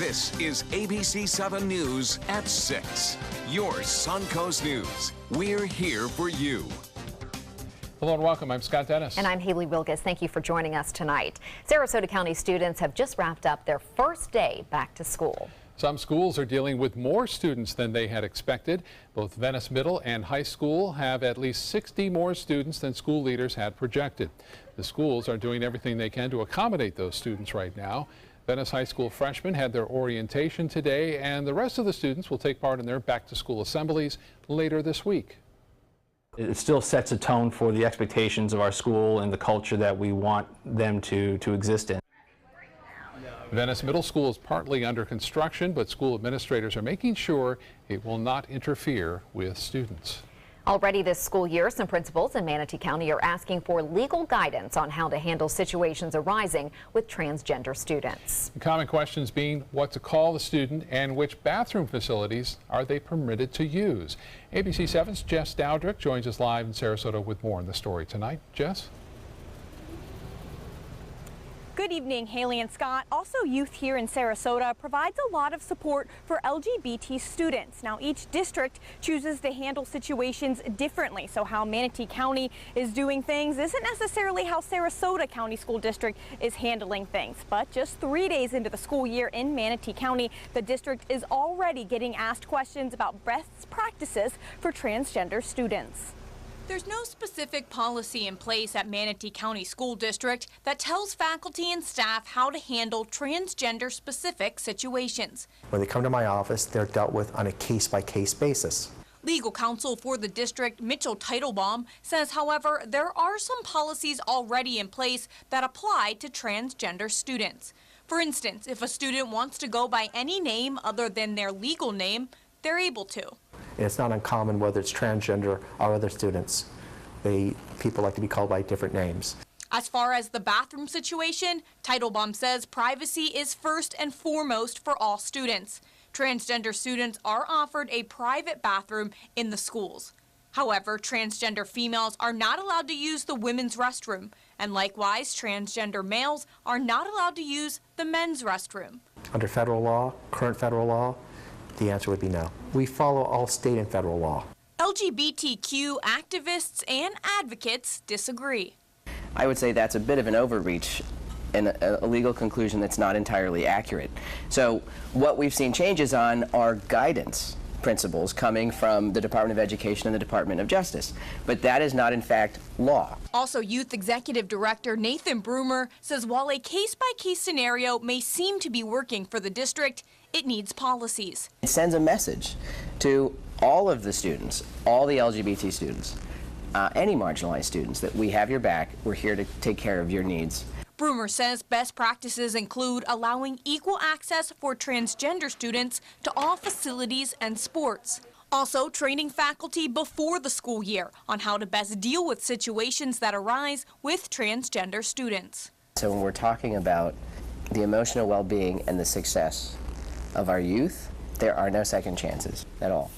This is ABC7 News at 6. Your Suncoast News. We're here for you. Hello and welcome. I'm Scott Dennis. And I'm Haley Wilgus. Thank you for joining us tonight. Sarasota County students have just wrapped up their first day back to school. Some schools are dealing with more students than they had expected. Both Venice Middle and High School have at least 60 more students than school leaders had projected. The schools are doing everything they can to accommodate those students right now. Venice High School freshmen had their orientation today, and the rest of the students will take part in their back-to-school assemblies later this week. It still sets a tone for the expectations of our school and the culture that we want them to exist in. Venice Middle School is partly under construction, but school administrators are making sure it will not interfere with students. Already this school year, some principals in Manatee County are asking for legal guidance on how to handle situations arising with transgender students. Common questions being what to call the student and which bathroom facilities are they permitted to use. ABC7's Jess Dowdrick joins us live in Sarasota with more on the story tonight. Jess? Good evening, Haley and Scott. Also, youth here in Sarasota provides a lot of support for LGBT students. Now, each district chooses to handle situations differently, so how Manatee County is doing things isn't necessarily how Sarasota County School District is handling things. But just 3 days into the school year in Manatee County, the district is already getting asked questions about best practices for transgender students. There's no specific policy in place at Manatee County School District that tells faculty and staff how to handle transgender-specific situations. When they come to my office, they're dealt with on a case-by-case basis. Legal counsel for the district, Mitchell Teitelbaum, says, however, there are some policies already in place that apply to transgender students. For instance, if a student wants to go by any name other than their legal name, they're able to. And it's not uncommon whether it's transgender or other students. People like to be called by different names. As far as the bathroom situation, Teitelbaum says privacy is first and foremost for all students. Transgender students are offered a private bathroom in the schools. However, transgender females are not allowed to use the women's restroom, and likewise, transgender males are not allowed to use the men's restroom. Under federal law, current federal law, the answer would be no. We follow all state and federal law. LGBTQ activists and advocates disagree. I would say that's a bit of an overreach and a legal conclusion that's not entirely accurate. So what we've seen changes on are guidance principles coming from the Department of Education and the Department of Justice. But that is not, in fact, law. Also, Youth Executive Director Nathan Brumer says while a case-by-case scenario may seem to be working for the district, it needs policies. It sends a message to all of the students, all the LGBT students, any marginalized students, that we have your back, we're here to take care of your needs. Brumer says best practices include allowing equal access for transgender students to all facilities and sports. Also, training faculty before the school year on how to best deal with situations that arise with transgender students. So when we're talking about the emotional well-being and the success of our youth, there are no second chances at all.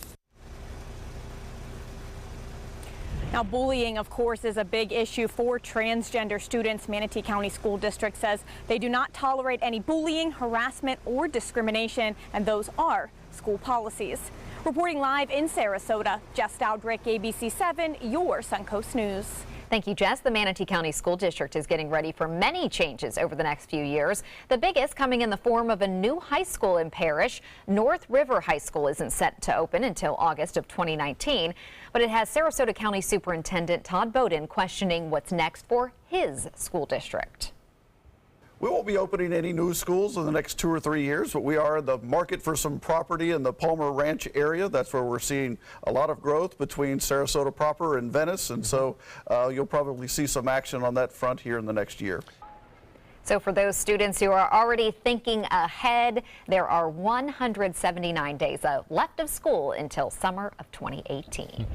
Now, bullying, of course, is a big issue for transgender students. Manatee County School District says they do not tolerate any bullying, harassment, or discrimination, and those are school policies. Reporting live in Sarasota, Jess Dowdrick, ABC7, your Suncoast News. Thank you, Jess. The Manatee County School District is getting ready for many changes over the next few years. The biggest coming in the form of a new high school in Parrish. North River High School isn't set to open until August of 2019, but it has Sarasota County Superintendent Todd Bowden questioning what's next for his school district. We won't be opening any new schools in the next 2 or 3 years, but we are in the market for some property in the Palmer Ranch area. That's where we're seeing a lot of growth between Sarasota proper and Venice, and so you'll probably see some action on that front here in the next year. So for those students who are already thinking ahead, there are 179 days left of school until summer of 2018.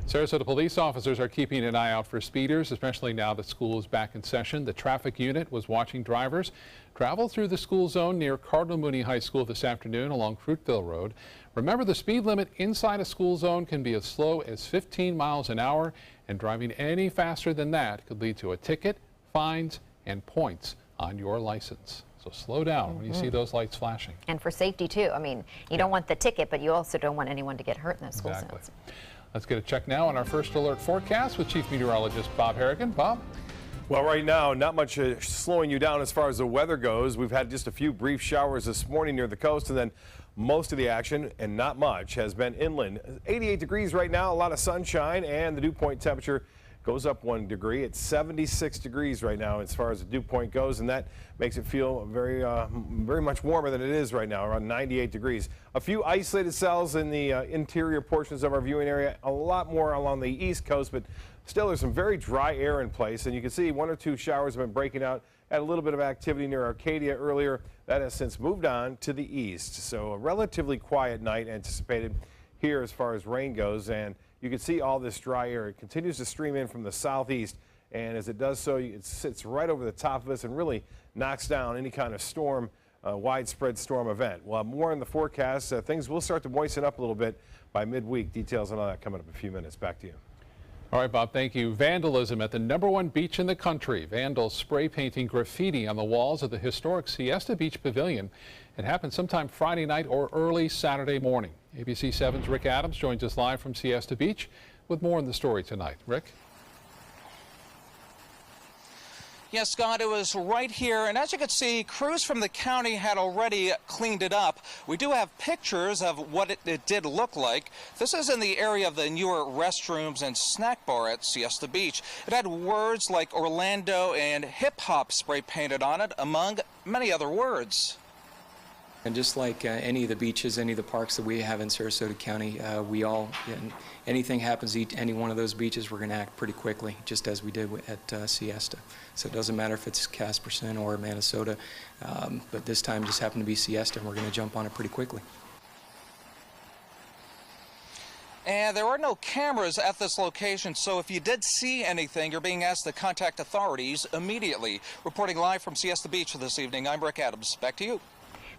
Sarasota police officers are keeping an eye out for speeders, especially now that school is back in session. The traffic unit was watching drivers travel through the school zone near Cardinal Mooney High School this afternoon along Fruitville Road. Remember, the speed limit inside a school zone can be as slow as 15 miles an hour, and driving any faster than that could lead to a ticket, fines, and points on your license. So slow down when you see those lights flashing. And for safety too. I mean, you don't want the ticket, but you also don't want anyone to get hurt in those school zones. Let's get a check now on our first alert forecast with Chief Meteorologist Bob Harrigan. Bob? Well, right now, not much slowing you down as far as the weather goes. We've had just a few brief showers this morning near the coast, and then most of the action, and not much, has been inland. 88 degrees right now, a lot of sunshine, and the dew point temperature goes up 1 degree. It's 76 degrees right now as far as the dew point goes, and that makes it feel very much warmer than it is right now, around 98 degrees. A few isolated cells in the interior portions of our viewing area, a lot more along the east coast, but still there's some very dry air in place, and you can see 1 or 2 showers have been breaking out. Had a little bit of activity near Arcadia earlier. That has since moved on to the east. So a relatively quiet night anticipated here as far as rain goes, and you can see all this dry air. It continues to stream in from the southeast, and as it does so, it sits right over the top of us and really knocks down any kind of storm, widespread storm event. We'll have more in the forecast. Things will start to moisten up a little bit by midweek. Details on all that coming up in a few minutes. Back to you. All right, Bob, thank you. Vandalism at the #1 beach in the country. Vandals spray painting graffiti on the walls of the historic Siesta Beach Pavilion. It happened sometime Friday night or early Saturday morning. ABC 7's Rick Adams joins us live from Siesta Beach with more on the story tonight. Rick? Yes, Scott, it was right here, and as you can see, crews from the county had already cleaned it up. We do have pictures of what it did look like. This is in the area of the newer restrooms and snack bar at Siesta Beach. It had words like Orlando and hip-hop spray painted on it, among many other words. And just like any of the beaches, any of the parks that we have in Sarasota County, anything happens to any one of those beaches, we're going to act pretty quickly, just as we did at Siesta. So it doesn't matter if it's Casperson or Minnesota, but this time just happened to be Siesta, and we're going to jump on it pretty quickly. And there are no cameras at this location, so if you did see anything, you're being asked to contact authorities immediately. Reporting live from Siesta Beach this evening, I'm Rick Adams. Back to you.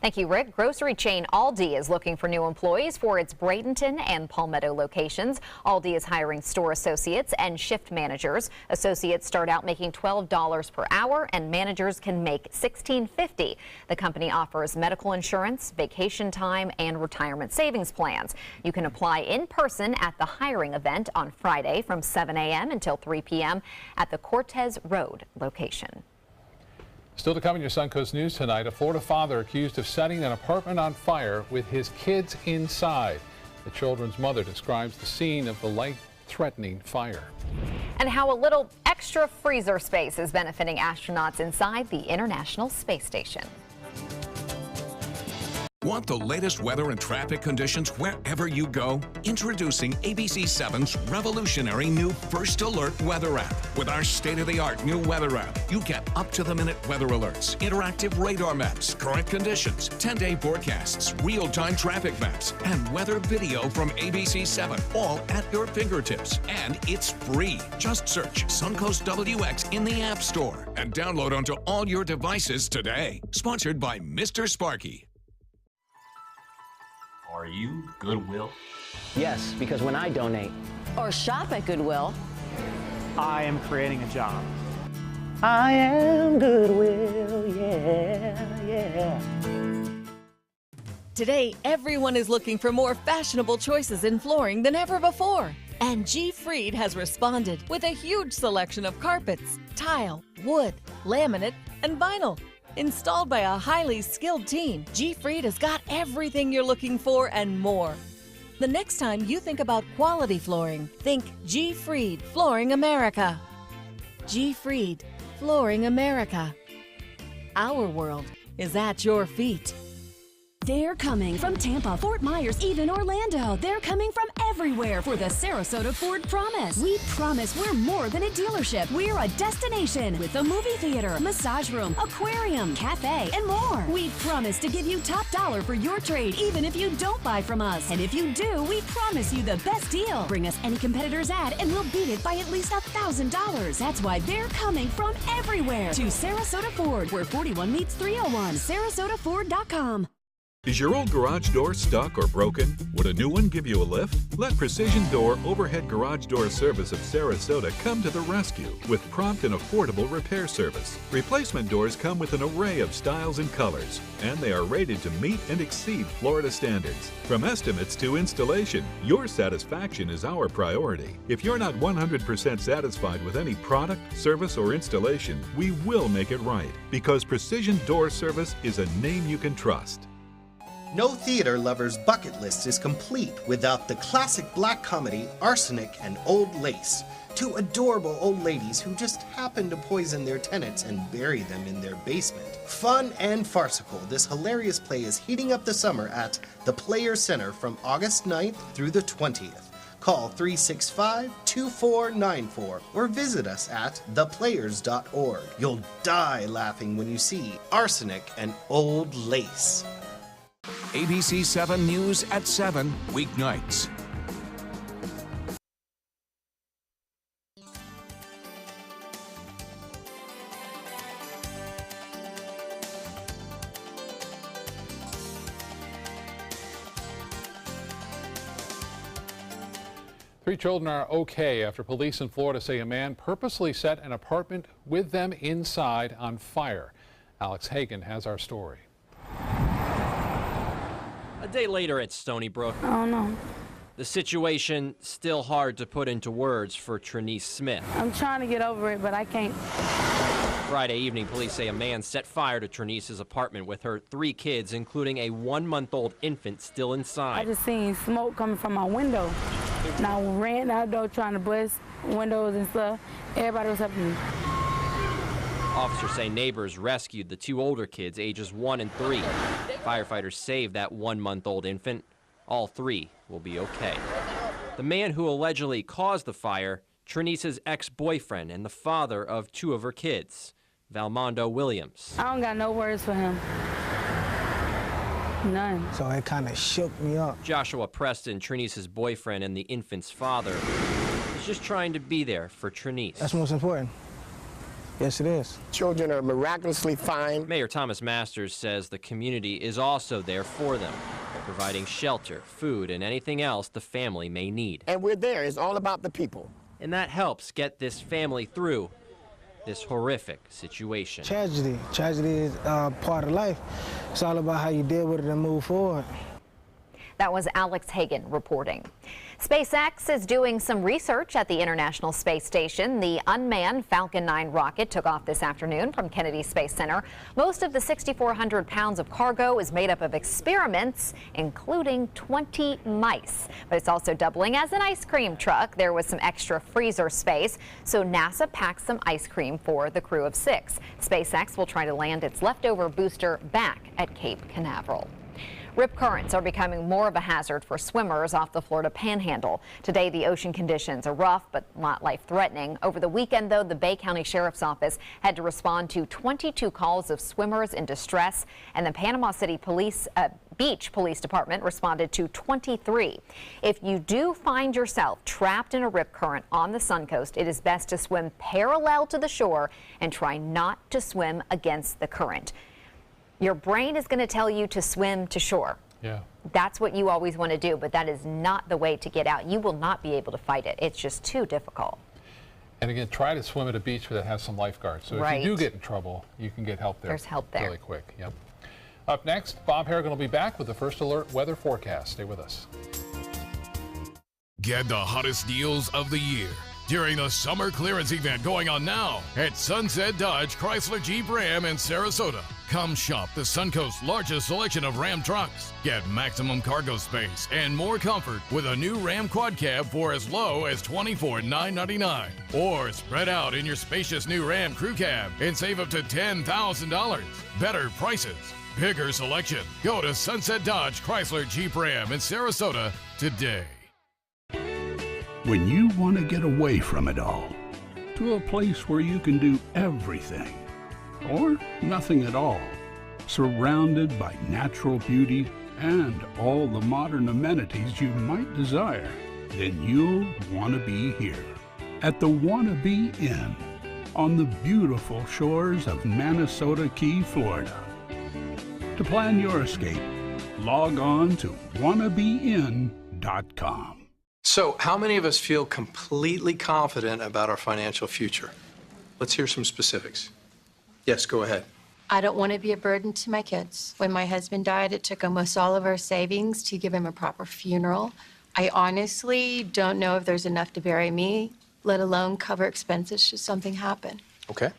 Thank you, Rick. Grocery chain Aldi is looking for new employees for its Bradenton and Palmetto locations. Aldi is hiring store associates and shift managers. Associates start out making $12 per hour, and managers can make $16.50. The company offers medical insurance, vacation time, and retirement savings plans. You can apply in person at the hiring event on Friday from 7 a.m. until 3 p.m. at the Cortez Road location. Still to come in your Suncoast News tonight, a Florida father accused of setting an apartment on fire with his kids inside. The children's mother describes the scene of the life-threatening fire. And how a little extra freezer space is benefiting astronauts inside the International Space Station. Want the latest weather and traffic conditions wherever you go? Introducing ABC7's revolutionary new First Alert weather app. With our state-of-the-art new weather app, you get up-to-the-minute weather alerts, interactive radar maps, current conditions, 10-day forecasts, real-time traffic maps, and weather video from ABC7, all at your fingertips. And it's free. Just search Suncoast WX in the App Store and download onto all your devices today. Sponsored by Mr. Sparky. Are you Goodwill? Yes, because when I donate or shop at Goodwill, I am creating a job. I am Goodwill, yeah. Today, everyone is looking for more fashionable choices in flooring than ever before. And G. Fried has responded with a huge selection of carpets, tile, wood, laminate, and vinyl. Installed by a highly skilled team, G. Fried has got everything you're looking for and more. The next time you think about quality flooring, think G. Fried Flooring America. G. Fried Flooring America. Our world is at your feet. They're coming from Tampa, Fort Myers, even Orlando. They're coming from everywhere for the Sarasota Ford Promise. We promise we're more than a dealership. We're a destination with a movie theater, massage room, aquarium, cafe, and more. We promise to give you top dollar for your trade, even if you don't buy from us. And if you do, we promise you the best deal. Bring us any competitor's ad and we'll beat it by at least $1,000. That's why they're coming from everywhere to Sarasota Ford, where 41 meets 301. SarasotaFord.com. Is your old garage door stuck or broken? Would a new one give you a lift? Let Precision Door Overhead Garage Door Service of Sarasota come to the rescue with prompt and affordable repair service. Replacement doors come with an array of styles and colors, and they are rated to meet and exceed Florida standards. From estimates to installation, your satisfaction is our priority. If you're not 100% satisfied with any product, service, or installation, we will make it right, because Precision Door Service is a name you can trust. No theater lover's bucket list is complete without the classic black comedy Arsenic and Old Lace. Two adorable old ladies who just happen to poison their tenants and bury them in their basement. Fun and farcical, this hilarious play is heating up the summer at the Players Center from August 9th through the 20th. Call 365-2494 or visit us at theplayers.org. You'll die laughing when you see Arsenic and Old Lace. ABC7 News at 7, weeknights. Three children are okay after police in Florida say a man purposely set an apartment with them inside on fire. Alex Hagan has our story. A day later at Stony Brook. Oh no. The situation still hard to put into words for Trinice Smith. I'm trying to get over it, but I can't. Friday evening, police say a man set fire to Trinice's apartment with her 3 kids, including a 1-month-old infant still inside. I just seen smoke coming from my window. And I ran out the door trying to bust windows and stuff. Everybody was helping me. Officers say neighbors rescued the 2 older kids, ages 1 and 3. Firefighters saved that 1-month-old infant. All 3 will be okay. The man who allegedly caused the fire, Trinice's ex-boyfriend and the father of 2 of her kids, Valmondo Williams. I don't got no words for him. None. So it kind of shook me up. Joshua Preston, Trinice's boyfriend and the infant's father, is just trying to be there for Trinice. That's most important. Yes, it is. Children are miraculously fine. Mayor Thomas Masters says the community is also there for them, providing shelter, food, and anything else the family may need. And we're there. It's all about the people. And that helps get this family through this horrific situation. Tragedy. Tragedy is part of life. It's all about how you deal with it and move forward. That was Alex Hagan reporting. SpaceX is doing some research at the International Space Station. The unmanned Falcon 9 rocket took off this afternoon from Kennedy Space Center. Most of the 6,400 pounds of cargo is made up of experiments, including 20 mice. But it's also doubling as an ice cream truck. There was some extra freezer space, so NASA packed some ice cream for the crew of 6. SpaceX will try to land its leftover booster back at Cape Canaveral. Rip currents are becoming more of a hazard for swimmers off the Florida Panhandle. Today, the ocean conditions are rough but not life-threatening. Over the weekend, though, the Bay County Sheriff's Office had to respond to 22 calls of swimmers in distress, and the Panama City Beach Police Department responded to 23. If you do find yourself trapped in a rip current on the Suncoast, it is best to swim parallel to the shore and try not to swim against the current. Your brain is going to tell you to swim to shore. Yeah. That's what you always want to do, but that is not the way to get out. You will not be able to fight it. It's just too difficult. And again, try to swim at a beach that has some lifeguards. So if you do get in trouble, you can get help there. There's help there. Really quick. Yep. Up next, Bob Harrigan will be back with the First Alert weather forecast. Stay with us. Get the hottest deals of the year during the summer clearance event going on now at Sunset Dodge Chrysler Jeep Ram in Sarasota. Come shop the Suncoast's largest selection of Ram trucks. Get maximum cargo space and more comfort with a new Ram Quad Cab for as low as $24,999. Or spread out in your spacious new Ram Crew Cab and save up to $10,000. Better prices, bigger selection. Go to Sunset Dodge Chrysler Jeep Ram in Sarasota today. When you want to get away from it all, to a place where you can do everything, or nothing at all, surrounded by natural beauty and all the modern amenities you might desire, then you'll want to be here at the Wanna Be Inn on the beautiful shores of Manasota Key, Florida. To plan your escape, Log on to wannabein.com. So, how many of us feel completely confident about our financial future? Let's hear some specifics. Yes, go ahead. I don't want to be a burden to my kids. When my husband died, it took almost all of our savings to give him a proper funeral. I honestly don't know if there's enough to bury me, let alone cover expenses should something happen. Okay.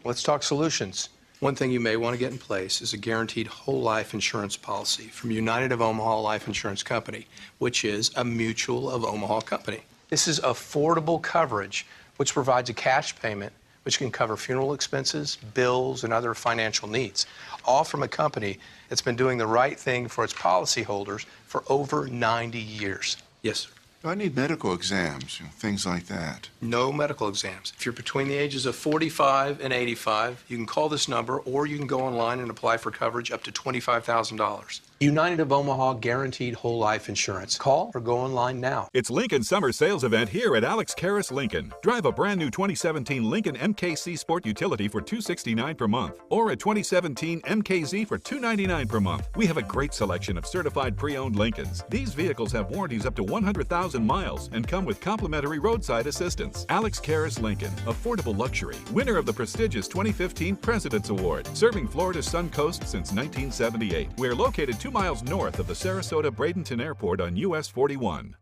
Let's talk solutions. One thing you may want to get in place is a guaranteed whole life insurance policy from United of Omaha Life Insurance Company, which is a Mutual of Omaha company. This is affordable coverage, which provides a cash payment which can cover funeral expenses, bills, and other financial needs, all from a company that's been doing the right thing for its policyholders for over 90 years. Yes, sir. Do I need medical exams, things like that? No medical exams. If you're between the ages of 45 and 85, you can call this number or you can go online and apply for coverage up to $25,000. United of Omaha Guaranteed Whole Life Insurance. Call or go online now. It's Lincoln's summer sales event here at Alex Karras Lincoln. Drive a brand new 2017 Lincoln MKC Sport Utility for $269 per month or a 2017 MKZ for $299 per month. We have a great selection of certified pre-owned Lincolns. These vehicles have warranties up to 100,000 miles and come with complimentary roadside assistance. Alex Karras Lincoln, affordable luxury, winner of the prestigious 2015 President's Award, serving Florida's Sun Coast since 1978. We're located 2 miles north of the Sarasota-Bradenton Airport on US 41.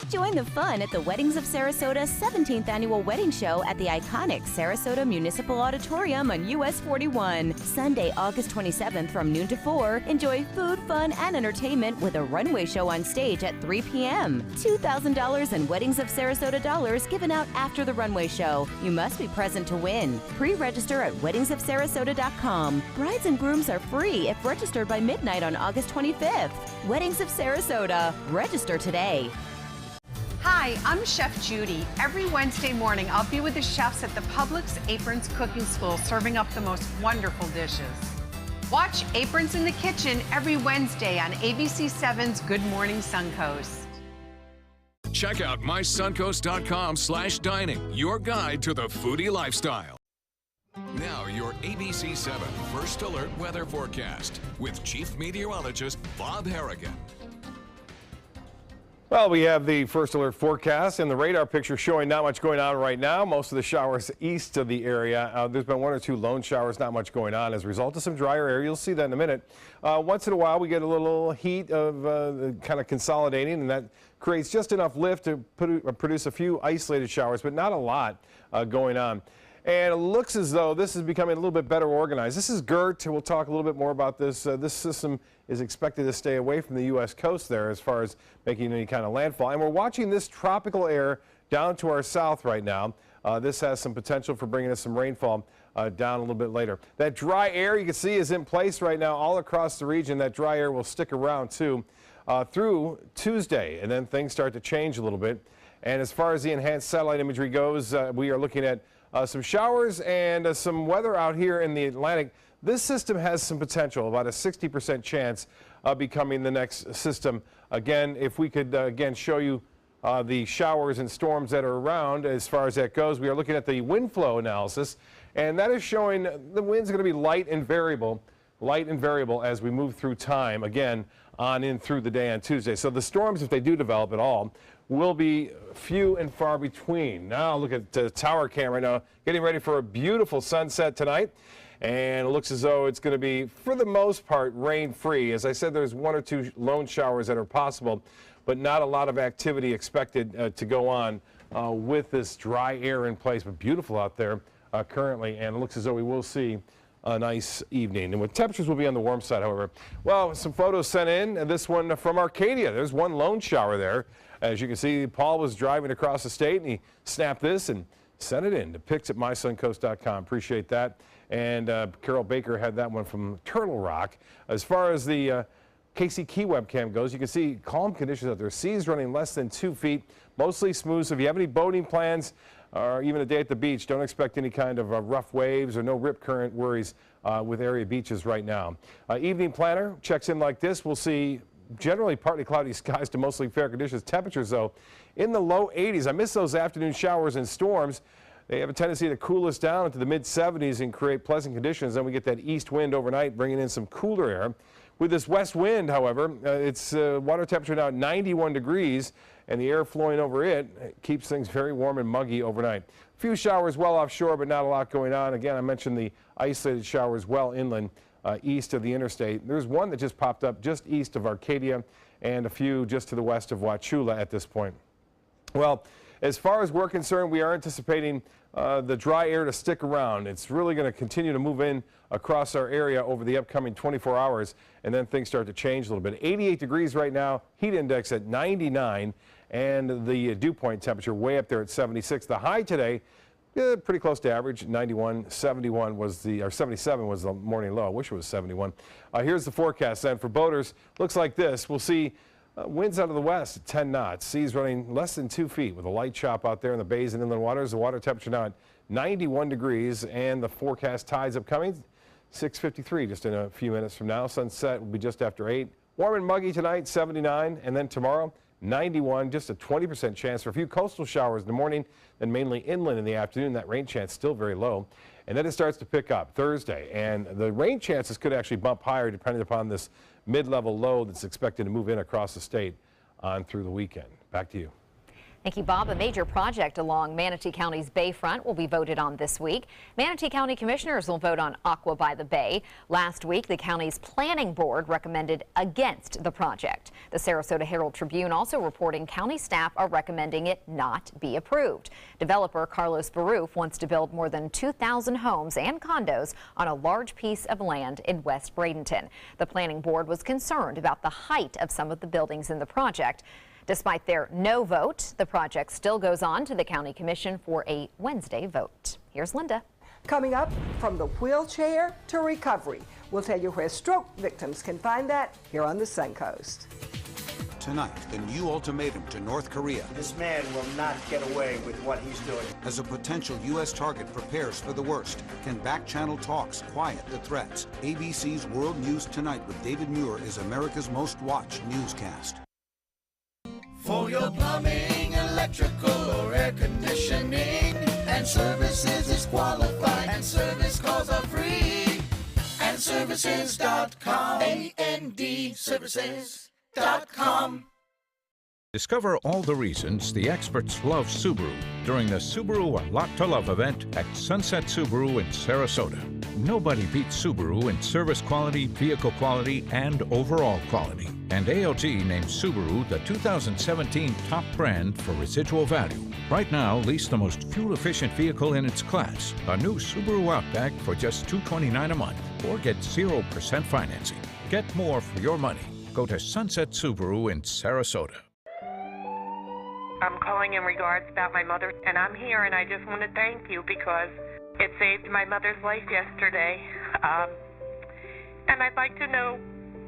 Join the fun at the Weddings of Sarasota 17th Annual Wedding Show at the iconic Sarasota Municipal Auditorium on US 41. Sunday, August 27th from noon to 4. Enjoy food, fun, and entertainment with a runway show on stage at 3 p.m. $2,000 in Weddings of Sarasota dollars given out after the runway show. You must be present to win. Pre-register at weddingsofsarasota.com. Brides and grooms are free if registered by midnight on August 25th. Weddings of Sarasota. Register today. Hi, I'm Chef Judy. Every Wednesday morning, I'll be with the chefs at the Publix Aprons Cooking School serving up the most wonderful dishes. Watch Aprons in the Kitchen every Wednesday on ABC7's Good Morning Suncoast. Check out mysuncoast.com/dining, your guide to the foodie lifestyle. Now your ABC7 First Alert weather forecast with Chief Meteorologist Bob Harrigan. Well, we have the First Alert forecast and the radar picture showing not much going on right now. Most of the showers east of the area. There's been 1 or 2 lone showers, not much going on as a result of some drier air. You'll see that in a minute. Once in a while, we get a little heat of kind of consolidating, and that creates just enough lift to produce a few isolated showers, but not a lot going on. And it looks as though this is becoming a little bit better organized. This is GERT. We'll talk a little bit more about this. This system is expected to stay away from the U.S. coast there as far as making any kind of landfall. And we're watching this tropical air down to our south right now. This has some potential for bringing us some rainfall down a little bit later. That dry air you can see is in place right now all across the region. That dry air will stick around too through Tuesday, and then things start to change a little bit. And as far as the enhanced satellite imagery goes, we are looking at some showers and some weather out here in the Atlantic. This system has some potential, about a 60% chance of becoming the next system. Again, if we could again show you the showers and storms that are around as far as that goes. We are looking at the wind flow analysis, and that is showing the wind's going to be light and variable as we move through time, again, on in through the day on Tuesday. So the storms, if they do develop at all, will be few and far between. Now look at the tower cam right now, getting ready for a beautiful sunset tonight. And it looks as though it's going to be, for the most part, rain-free. As I said, there's 1 or 2 lone showers that are possible, but not a lot of activity expected to go on with this dry air in place. But beautiful out there currently, and it looks as though we will see a nice evening. And with temperatures will be on the warm side, however. Well, some photos sent in, and this one from Arcadia. There's one lone shower there. As you can see, Paul was driving across the state, and he snapped this and sent it in to pics at mysuncoast.com. Appreciate that. And Carol Baker had that one from Turtle Rock. As far as the KC Key webcam goes, you can see calm conditions out there. Seas running less than 2 feet, mostly smooth. So if you have any boating plans or even a day at the beach, don't expect any kind of rough waves or no rip current worries with area beaches right now. Evening planner checks in like this. We'll see generally partly cloudy skies to mostly fair conditions. Temperatures, though, in the low 80s. I miss those afternoon showers and storms. They have a tendency to cool us down into the mid-70s and create pleasant conditions. Then we get that east wind overnight, bringing in some cooler air. With this west wind, however, it's water temperature now at 91 degrees, and the air flowing over it keeps things very warm and muggy overnight. A few showers well offshore, but not a lot going on. Again, I mentioned the isolated showers well inland east of the interstate. There's one that just popped up just east of Arcadia and a few just to the west of Wauchula at this point. Well, as far as we're concerned, we are anticipating the dry air to stick around. It's really going to continue to move in across our area over the upcoming 24 hours, and then things start to change a little bit. 88 degrees right now, heat index at 99, and the dew point temperature way up there at 76. The high today, pretty close to average, 91. 71 was or 77 was the morning low. I wish it was 71. Here's the forecast then for boaters. Looks like this. We'll see winds out of the west at 10 knots. Seas running less than 2 feet with a light chop out there in the bays and inland waters. The water temperature now at 91 degrees, and the forecast tides upcoming 6:53 just in a few minutes from now. Sunset will be just after 8. Warm and muggy tonight, 79, and then tomorrow 91. Just a 20% chance for a few coastal showers in the morning, then mainly inland in the afternoon. That rain chance still very low, and then it starts to pick up Thursday, and the rain chances could actually bump higher depending upon this mid-level low that's expected to move in across the state on through the weekend. Back to you. Thank you, Bob. A major project along Manatee County's bayfront will be voted on this week. Manatee County commissioners will vote on Aqua by the Bay. Last week, the county's planning board recommended against the project. The Sarasota Herald-Tribune also reporting county staff are recommending it not be approved. Developer Carlos Baruf wants to build more than 2,000 homes and condos on a large piece of land in West Bradenton. The planning board was concerned about the height of some of the buildings in the project. Despite their no vote, the project still goes on to the County Commission for a Wednesday vote. Here's Linda. Coming up, from the wheelchair to recovery. We'll tell you where stroke victims can find that here on the Suncoast. Tonight, the new ultimatum to North Korea. This man will not get away with what he's doing. As a potential U.S. target prepares for the worst, can back-channel talks quiet the threats? ABC's World News Tonight with David Muir is America's most watched newscast. For your plumbing, electrical, or air conditioning, and services is qualified, and service calls are free. And services.com, A-N-D, services.com. Discover all the reasons the experts love Subaru during the Subaru A Lot to Love event at Sunset Subaru in Sarasota. Nobody beats Subaru in service quality, vehicle quality, and overall quality. And ALT named Subaru the 2017 top brand for residual value. Right now, lease the most fuel-efficient vehicle in its class, a new Subaru Outback for just $229 a month, or get 0% financing. Get more for your money. Go to Sunset Subaru in Sarasota. I'm calling in regards about my mother, and I'm here, and I just want to thank you because it saved my mother's life yesterday. And I'd like to know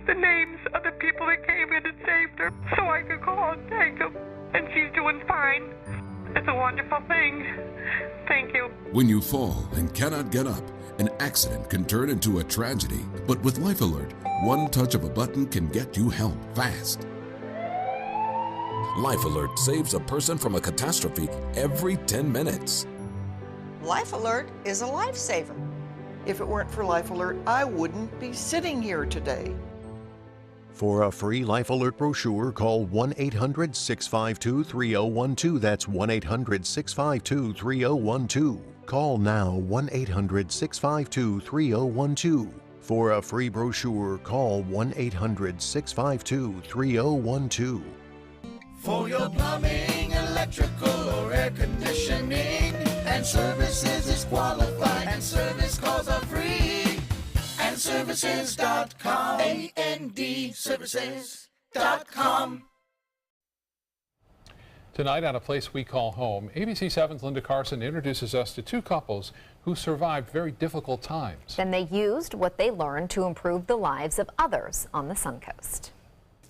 the names of the people that came in and saved her so I could call and thank them. And she's doing fine. It's a wonderful thing. Thank you. When you fall and cannot get up, an accident can turn into a tragedy. But with Life Alert, one touch of a button can get you help fast. Life Alert saves a person from a catastrophe every 10 minutes. Life Alert is a lifesaver. If it weren't for Life Alert, I wouldn't be sitting here today. For a free Life Alert brochure, call 1-800-652-3012. That's 1-800-652-3012. Call now, 1-800-652-3012. For a free brochure, call 1-800-652-3012. For your plumbing, electrical, or air conditioning, and services is qualified, and service calls are free. And services.com, A-N-D, services.com. Tonight on A Place We Call Home, ABC7's Linda Carson introduces us to two couples who survived very difficult times. Then they used what they learned to improve the lives of others on the Suncoast.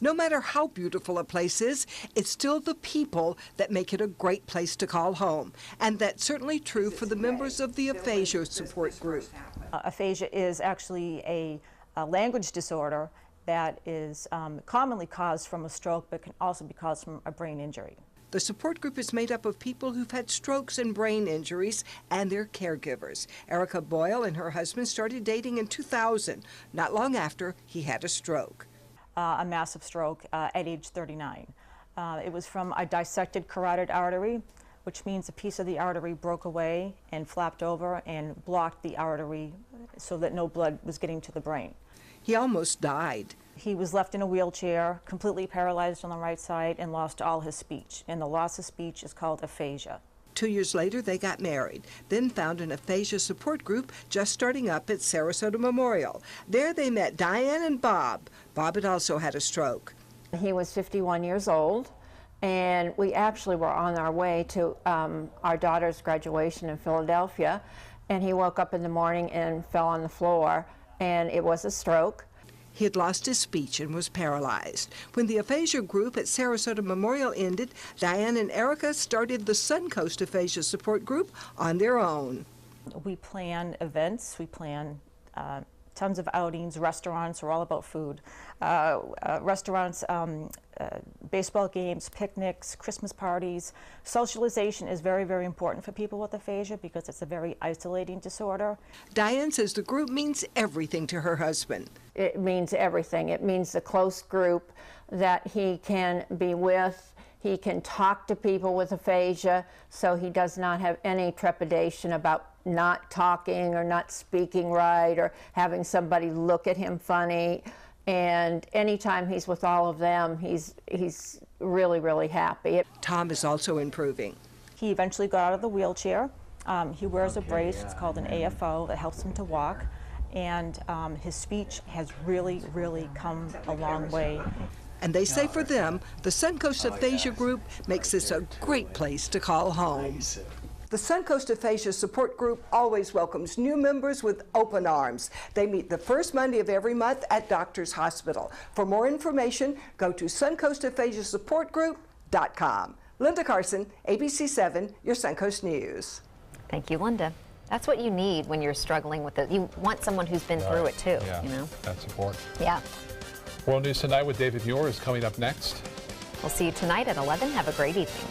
No matter how beautiful a place is, it's still the people that make it a great place to call home. And that's certainly true for the members of the aphasia support group. Aphasia is actually a language disorder that is commonly caused from a stroke, but can also be caused from a brain injury. The support group is made up of people who've had strokes and brain injuries and their caregivers. Erica Boyle and her husband started dating in 2000, not long after he had a stroke. A massive stroke at age 39. It was from a dissected carotid artery, which means a piece of the artery broke away and flapped over and blocked the artery so that no blood was getting to the brain. He almost died. He was left in a wheelchair, completely paralyzed on the right side, and lost all his speech. And the loss of speech is called aphasia. 2 years later, they got married, then found an aphasia support group just starting up at Sarasota Memorial. There they met Diane and Bob. Bob had also had a stroke. He was 51 years old, and we actually were on our way to our daughter's graduation in Philadelphia, and he woke up in the morning and fell on the floor, and it was a stroke. He had lost his speech and was paralyzed. When the aphasia group at Sarasota Memorial ended, Diane and Erica started the Suncoast Aphasia Support Group on their own. We plan events, we plan tons of outings, restaurants, we're all about food. Restaurants, baseball games, picnics, Christmas parties. Socialization is very, very important for people with aphasia because it's a very isolating disorder. Diane says the group means everything to her husband. It means everything. It means the close group that he can be with. He can talk to people with aphasia, so he does not have any trepidation about not talking or not speaking right or having somebody look at him funny. And anytime he's with all of them, he's really, really happy. Tom is also improving. He eventually got out of the wheelchair. He wears a brace, it's called an AFO, that helps him to walk. And his speech has really, really come a long way. And they say for them, the Suncoast Aphasia Group makes this a great place to call home. The Suncoast Aphasia Support Group always welcomes new members with open arms. They meet the first Monday of every month at Doctors Hospital. For more information, go to suncoastaphasia-supportgroup.com. Linda Carson, ABC7, your Suncoast News. Thank you, Linda. That's what you need when you're struggling with it. You want someone who's been through it too, yeah, you know? That support. Yeah. World News Tonight with David Muir is coming up next. We'll see you tonight at 11. Have a great evening.